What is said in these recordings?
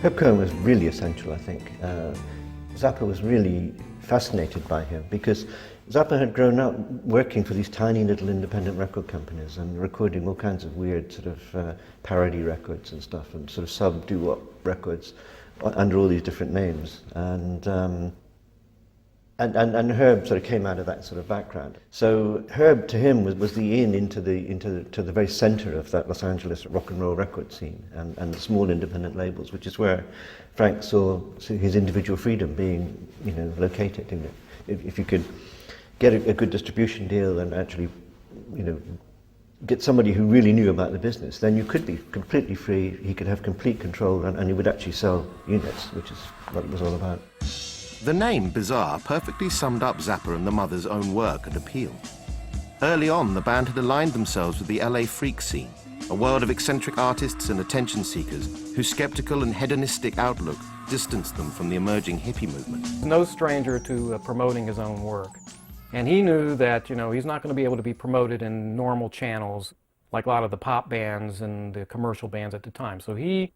Herb Cohen was really essential, I think. Zappa was really fascinated by him because Zappa had grown up working for these tiny little independent record companies and recording all kinds of weird sort of parody records and stuff and sort of sub-doo-wop records under all these different names. And Herb sort of came out of that sort of background. So Herb, to him, was the in into the very center of that Los Angeles rock and roll record scene and the small independent labels, which is where Frank saw his individual freedom being, located. If you could get a good distribution deal and actually, get somebody who really knew about the business, then you could be completely free. He could have complete control, and he would actually sell units, which is what it was all about. The name Bizarre perfectly summed up Zappa and the Mothers' own work and appeal. Early on, the band had aligned themselves with the LA freak scene, a world of eccentric artists and attention seekers whose skeptical and hedonistic outlook distanced them from the emerging hippie movement. No stranger to promoting his own work. And he knew that, he's not going to be able to be promoted in normal channels like a lot of the pop bands and the commercial bands at the time. So he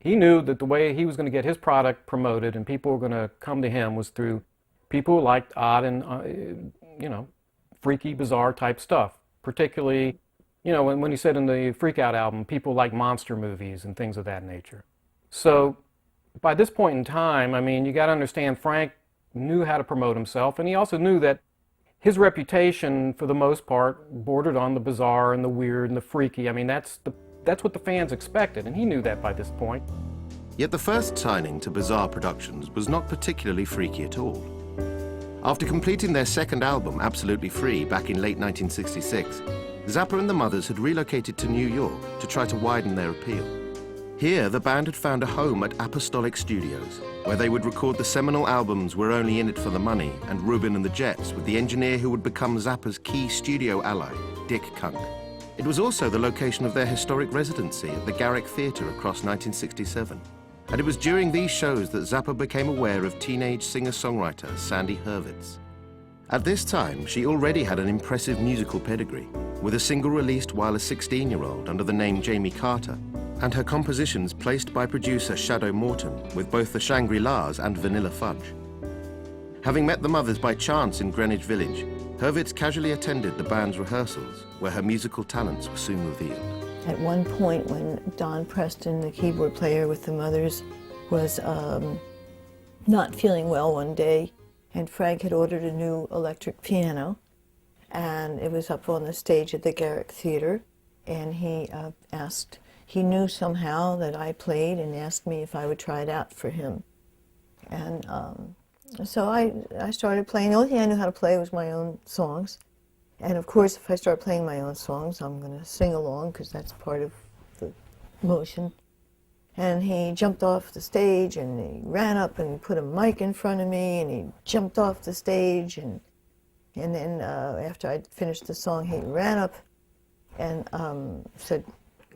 knew that the way he was going to get his product promoted and people were going to come to him was through people who liked odd and, freaky, bizarre type stuff. Particularly, when he said in the Freak Out album, people like monster movies and things of that nature. So by this point in time, you got to understand Frank knew how to promote himself, and he also knew that his reputation, for the most part, bordered on the bizarre and the weird and the freaky. That's what the fans expected, and he knew that by this point. Yet the first signing to Bizarre Productions was not particularly freaky at all. After completing their second album, Absolutely Free, back in late 1966, Zappa and the Mothers had relocated to New York to try to widen their appeal. Here, the band had found a home at Apostolic Studios, where they would record the seminal albums We're Only In It For The Money and Rubin and the Jets with the engineer who would become Zappa's key studio ally, Dick Kunk. It was also the location of their historic residency at the Garrick Theatre across 1967. And it was during these shows that Zappa became aware of teenage singer-songwriter Sandy Hurvitz. At this time, she already had an impressive musical pedigree, with a single released while a 16-year-old under the name Jamie Carter, and her compositions placed by producer Shadow Morton with both the Shangri-Las and Vanilla Fudge. Having met the Mothers by chance in Greenwich Village, Hurvitz casually attended the band's rehearsals, where her musical talents were soon revealed. At one point, when Don Preston, the keyboard player with the Mothers, was not feeling well one day, and Frank had ordered a new electric piano, and it was up on the stage at the Garrick Theatre, and he knew somehow that I played and asked me if I would try it out for him. And so I started playing. The only thing I knew how to play was my own songs. And of course, if I start playing my own songs, I'm going to sing along because that's part of the motion. And he jumped off the stage and he ran up and put a mic in front of me and he jumped off the stage and then after I'd finished the song, he ran up and said,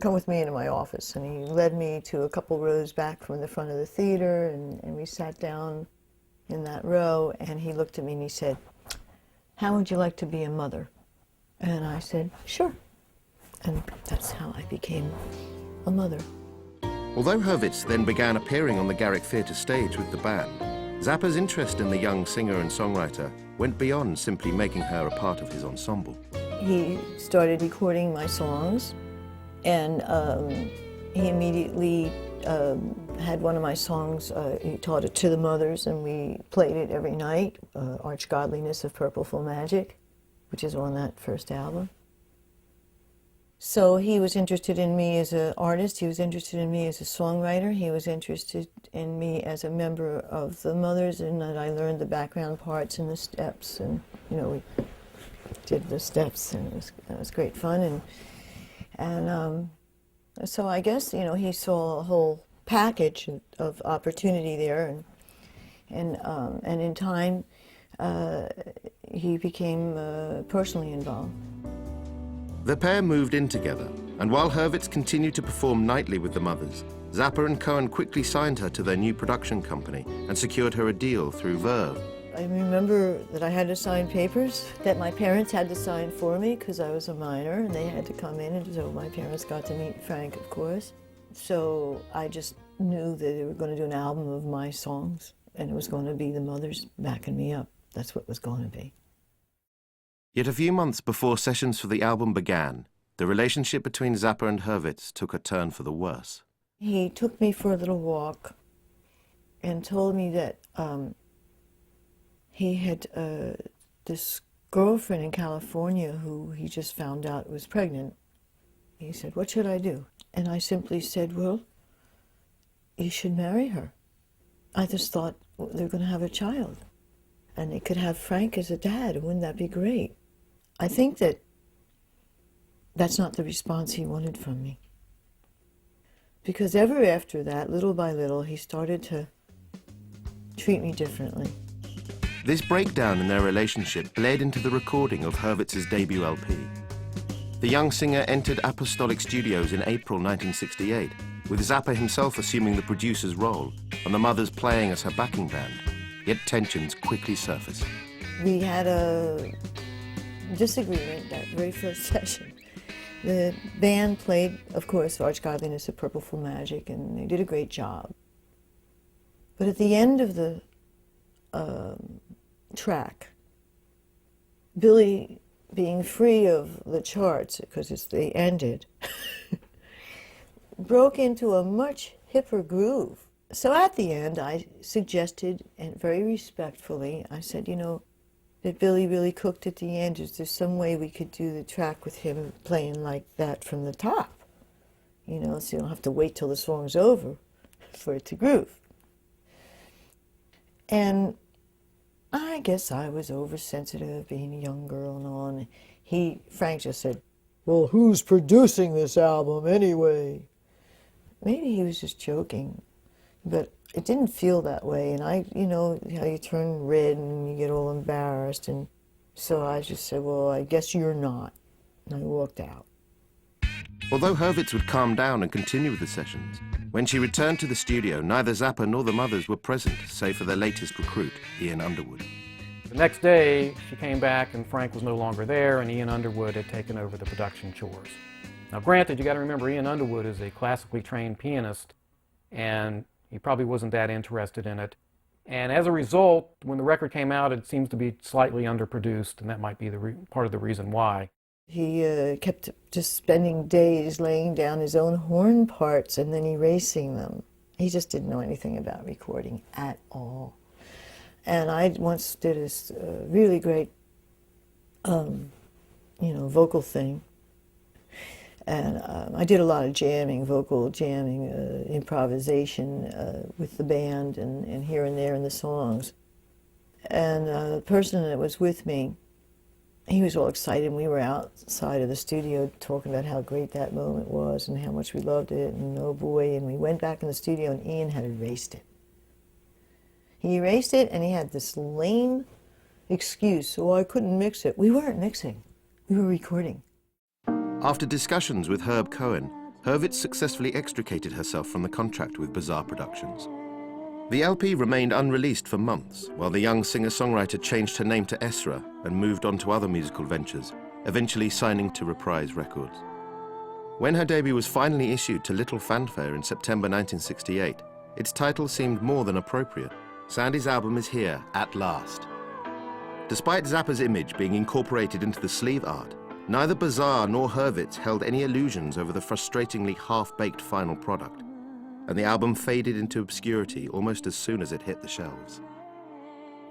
"Come with me into my office." And he led me to a couple rows back from the front of the theater and we sat down in that row and he looked at me and he said, "How would you like to be a mother?" And I said, "Sure." And that's how I became a mother. Although Hurvitz then began appearing on the Garrick Theatre stage with the band, Zappa's interest in the young singer and songwriter went beyond simply making her a part of his ensemble. He started recording my songs, and he immediately had one of my songs, he taught it to the Mothers, and we played it every night, Arch Godliness of Purposeful Magic, which is on that first album. So he was interested in me as an artist, he was interested in me as a songwriter, he was interested in me as a member of the Mothers, and that I learned the background parts and the steps, and we did the steps, and it was great fun. And so I guess he saw a whole package of opportunity there, and in time he became personally involved. The pair moved in together, and while Hurvitz continued to perform nightly with the Mothers, Zappa and Cohen quickly signed her to their new production company and secured her a deal through Verve. I remember that I had to sign papers that my parents had to sign for me because I was a minor and they had to come in, and so my parents got to meet Frank, of course. So I just knew that they were going to do an album of my songs, and it was going to be the mothers backing me up. That's what it was going to be. Yet a few months before sessions for the album began, the relationship between Zappa and Hurvitz took a turn for the worse. He took me for a little walk and told me that he had this girlfriend in California who he just found out was pregnant. He said, "What should I do?" And I simply said, "Well, you should marry her." I just thought, well, they're going to have a child, and they could have Frank as a dad. Wouldn't that be great? I think that that's not the response he wanted from me. Because ever after that, little by little, he started to treat me differently. This breakdown in their relationship bled into the recording of Hurvitz's debut LP. The young singer entered Apostolic Studios in April 1968, with Zappa himself assuming the producer's role and the mothers playing as her backing band. Yet tensions quickly surfaced. We had a disagreement that very first session. The band played, of course, Arch Godliness of Purposeful Magic, and they did a great job. But at the end of the track, Billy, being free of the charts, because they ended, broke into a much hipper groove. So at the end, I suggested, and very respectfully, I said, you know, that Billy really cooked at the end. Is there some way we could do the track with him playing like that from the top? You know, so you don't have to wait till the song's over for it to groove. And I guess I was oversensitive, being a young girl and all. And Frank just said, "Well, who's producing this album anyway?" Maybe he was just joking, but it didn't feel that way. And you know, how you turn red and you get all embarrassed. And so I just said, "Well, I guess you're not." And I walked out. Although Hurvitz would calm down and continue with the sessions, when she returned to the studio, neither Zappa nor the mothers were present, save for their latest recruit, Ian Underwood. The next day, she came back and Frank was no longer there, and Ian Underwood had taken over the production chores. Now granted, you got to remember, Ian Underwood is a classically trained pianist, and he probably wasn't that interested in it. And as a result, when the record came out, it seems to be slightly underproduced, and that might be part of the reason why. He kept just spending days laying down his own horn parts and then erasing them. He just didn't know anything about recording at all. And I once did this really great, vocal thing. And I did a lot of jamming, vocal jamming, improvisation with the band and here and there in the songs. And the person that was with me, he was all excited. We were outside of the studio talking about how great that moment was and how much we loved it, and oh boy, and we went back in the studio and Ian had erased it. He erased it and he had this lame excuse, "Oh, I couldn't mix it." We weren't mixing, we were recording. After discussions with Herb Cohen, Hurvitz successfully extricated herself from the contract with Bizarre Productions. The LP remained unreleased for months, while the young singer-songwriter changed her name to Esra and moved on to other musical ventures, eventually signing to Reprise Records. When her debut was finally issued to little fanfare in September 1968, its title seemed more than appropriate. Sandy's album is here, at last. Despite Zappa's image being incorporated into the sleeve art, neither Bizarre nor Hurvitz held any illusions over the frustratingly half-baked final product, and the album faded into obscurity almost as soon as it hit the shelves.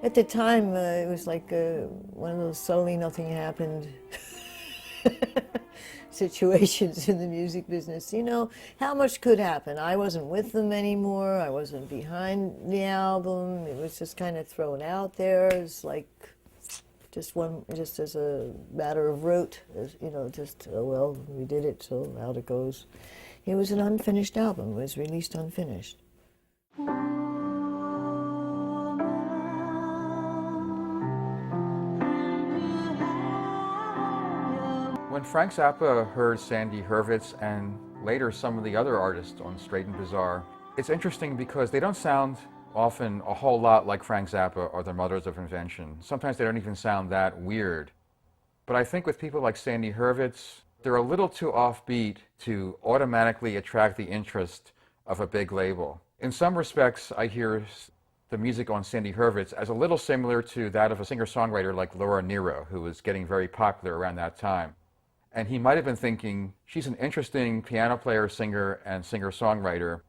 At the time, it was like one of those suddenly nothing happened situations in the music business. You know, how much could happen? I wasn't with them anymore. I wasn't behind the album. It was just kind of thrown out there. It's like just as a matter of rote, oh well, we did it, so out it goes. It was an unfinished album. It was released unfinished. When Frank Zappa heard Sandy Hurvitz and later some of the other artists on Straight and Bizarre, it's interesting because they don't sound often a whole lot like Frank Zappa or the Mothers of Invention. Sometimes they don't even sound that weird. But I think with people like Sandy Hurvitz, they're a little too offbeat to automatically attract the interest of a big label. In some respects, I hear the music on Sandy Hurvitz as a little similar to that of a singer-songwriter like Laura Nyro, who was getting very popular around that time. And he might have been thinking, she's an interesting piano player, singer, and singer-songwriter,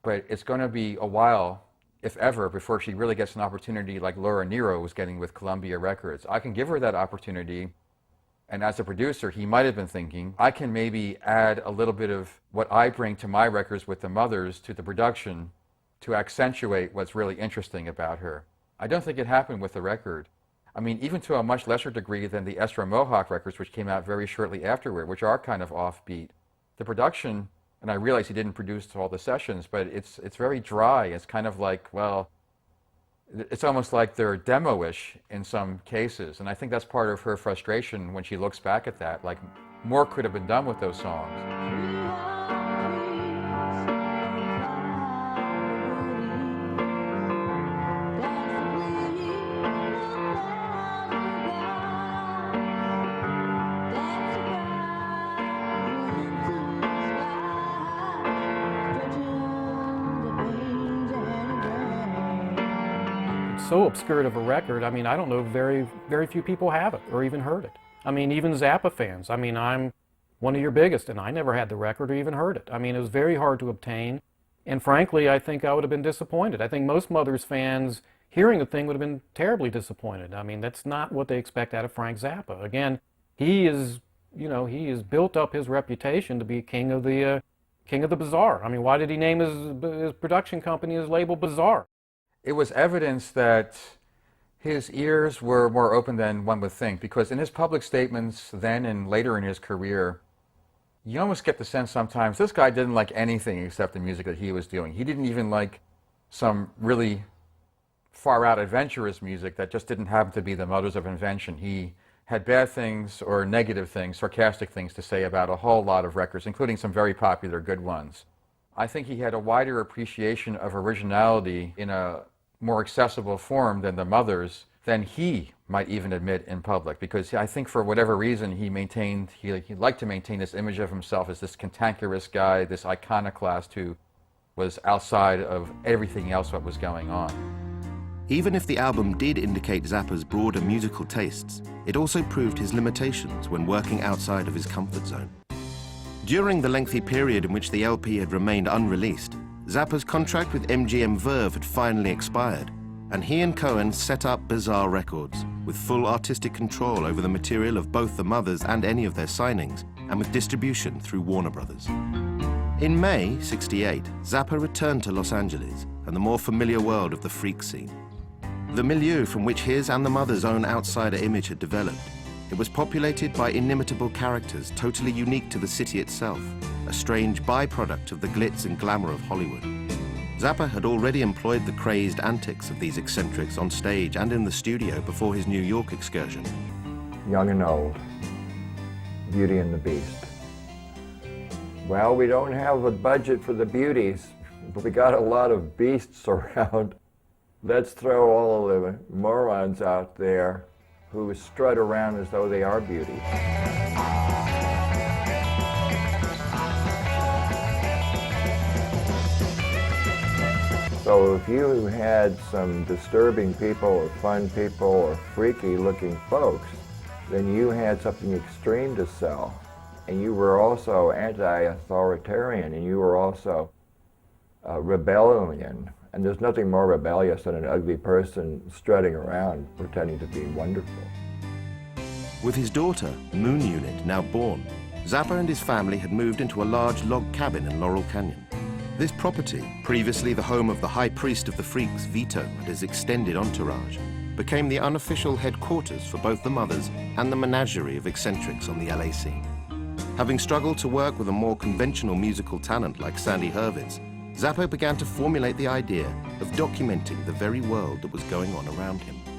but it's going to be a while, if ever, before she really gets an opportunity like Laura Nyro was getting with Columbia Records. I can give her that opportunity. And as a producer, he might have been thinking, I can maybe add a little bit of what I bring to my records with the Mothers to the production to accentuate what's really interesting about her. I don't think it happened with the record. I mean, even to a much lesser degree than the Estra Mohawk records, which came out very shortly afterward, which are kind of offbeat. The production, and I realize he didn't produce all the sessions, but it's very dry. It's kind of like, well, it's almost like they're demo-ish in some cases. And I think that's part of her frustration when she looks back at that. Like, more could have been done with those songs. So obscure of a record, I mean, I don't know, very few people have it or even heard it. I mean, even Zappa fans. I mean, I'm one of your biggest, and I never had the record or even heard it. I mean, it was very hard to obtain, and frankly, I think I would have been disappointed. I think most Mothers fans hearing the thing would have been terribly disappointed. I mean, that's not what they expect out of Frank Zappa. Again, he is, you know, he has built up his reputation to be king of the bizarre. I mean, why did he name his production company, his label, Bizarre? It was evidence that his ears were more open than one would think, because in his public statements then and later in his career, you almost get the sense sometimes this guy didn't like anything except the music that he was doing. He didn't even like some really far-out adventurous music that just didn't happen to be the Mothers of Invention. He had bad things or negative things, sarcastic things to say about a whole lot of records, including some very popular good ones. I think he had a wider appreciation of originality in a more accessible form than the Mothers than he might even admit in public, because I think for whatever reason he liked to maintain this image of himself as this cantankerous guy, this iconoclast who was outside of everything else what was going on. Even if the album did indicate Zappa's broader musical tastes, it also proved his limitations when working outside of his comfort zone. During the lengthy period in which the LP had remained unreleased, Zappa's contract with MGM Verve had finally expired, and he and Cohen set up Bizarre Records, with full artistic control over the material of both the Mothers and any of their signings, and with distribution through Warner Brothers. In May '68, Zappa returned to Los Angeles and the more familiar world of the freak scene. The milieu from which his and the Mothers' own outsider image had developed, it was populated by inimitable characters totally unique to the city itself, a strange byproduct of the glitz and glamour of Hollywood. Zappa had already employed the crazed antics of these eccentrics on stage and in the studio before his New York excursion. Young and old, Beauty and the Beast. Well, we don't have a budget for the beauties, but we got a lot of beasts around. Let's throw all of the morons out there who strut around as though they are beauties. So if you had some disturbing people or fun people or freaky looking folks, then you had something extreme to sell. And you were also anti-authoritarian, and you were also rebellion. And there's nothing more rebellious than an ugly person strutting around pretending to be wonderful. With his daughter, Moon Unit, now born, Zappa and his family had moved into a large log cabin in Laurel Canyon. This property, previously the home of the high priest of the freaks, Vito, and his extended entourage, became the unofficial headquarters for both the Mothers and the menagerie of eccentrics on the LA scene. Having struggled to work with a more conventional musical talent like Sandy Hurvitz, Zappa began to formulate the idea of documenting the very world that was going on around him.